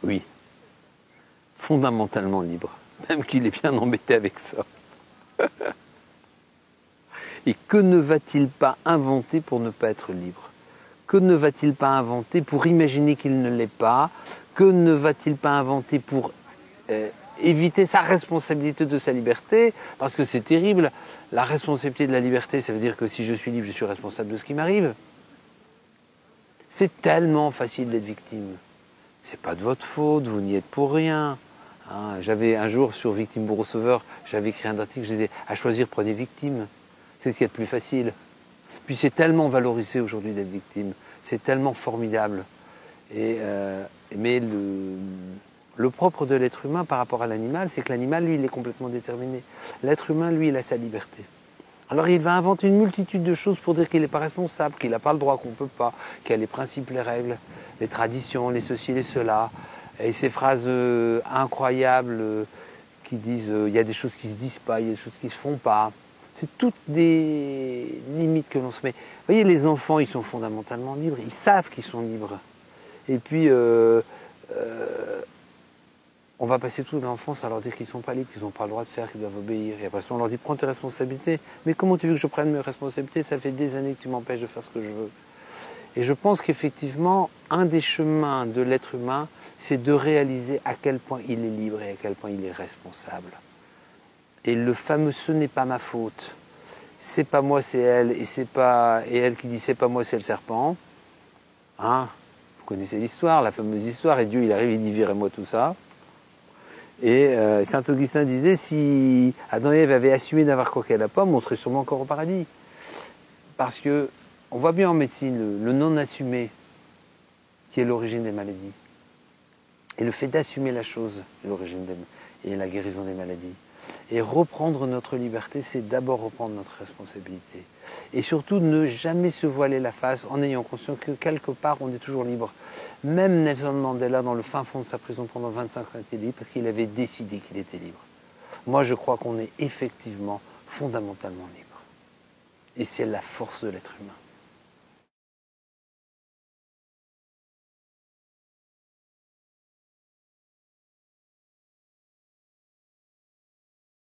Oui, fondamentalement libre, même qu'il est bien embêté avec ça. Et que ne va-t-il pas inventer pour ne pas être libre? Que ne va-t-il pas inventer pour imaginer qu'il ne l'est pas? Que ne va-t-il pas inventer pour éviter sa responsabilité de sa liberté? Parce que c'est terrible, la responsabilité de la liberté, ça veut dire que si je suis libre, je suis responsable de ce qui m'arrive. C'est tellement facile d'être victime. C'est pas de votre faute, vous n'y êtes pour rien. Hein, j'avais un jour sur Victime Bourreau Sauveur, j'avais écrit un article, je disais à choisir prenez victime. C'est ce qui est le plus facile. Puis c'est tellement valorisé aujourd'hui d'être victime, c'est tellement formidable. Mais le propre de l'être humain par rapport à l'animal, c'est que l'animal, lui, il est complètement déterminé. L'être humain, lui, il a sa liberté. Alors il va inventer une multitude de choses pour dire qu'il n'est pas responsable, qu'il n'a pas le droit, qu'on ne peut pas, qu'il y a les principes, les règles, les traditions, les ceci, les cela. Et ces phrases incroyables qui disent il y a des choses qui ne se disent pas, il y a des choses qui ne se font pas. C'est toutes des limites que l'on se met. Vous voyez, les enfants, ils sont fondamentalement libres, ils savent qu'ils sont libres. Et puis, on va passer toute l'enfance à leur dire qu'ils ne sont pas libres, qu'ils n'ont pas le droit de faire, qu'ils doivent obéir. Et après, on leur dit prends tes responsabilités. Mais comment tu veux que je prenne mes responsabilités? Ça fait des années que tu m'empêches de faire ce que je veux. Et je pense qu'effectivement, un des chemins de l'être humain, c'est de réaliser à quel point il est libre et à quel point il est responsable. Et le fameux ce n'est pas ma faute, c'est pas moi, c'est elle, et elle qui dit c'est pas moi, c'est le serpent. Hein, vous connaissez l'histoire, la fameuse histoire, et Dieu il arrive, il dit virez-moi tout ça. Et Saint Augustin disait si Adam et Ève avaient assumé d'avoir croqué à la pomme, on serait sûrement encore au paradis. Parce que on voit bien en médecine le non-assumé qui est l'origine des maladies. Et le fait d'assumer la chose est l'origine et la guérison des maladies. Et reprendre notre liberté, c'est d'abord reprendre notre responsabilité. Et surtout, ne jamais se voiler la face en ayant conscience que quelque part, on est toujours libre. Même Nelson Mandela, dans le fin fond de sa prison pendant 25 ans, était libre parce qu'il avait décidé qu'il était libre. Moi, je crois qu'on est effectivement fondamentalement libre. Et c'est la force de l'être humain.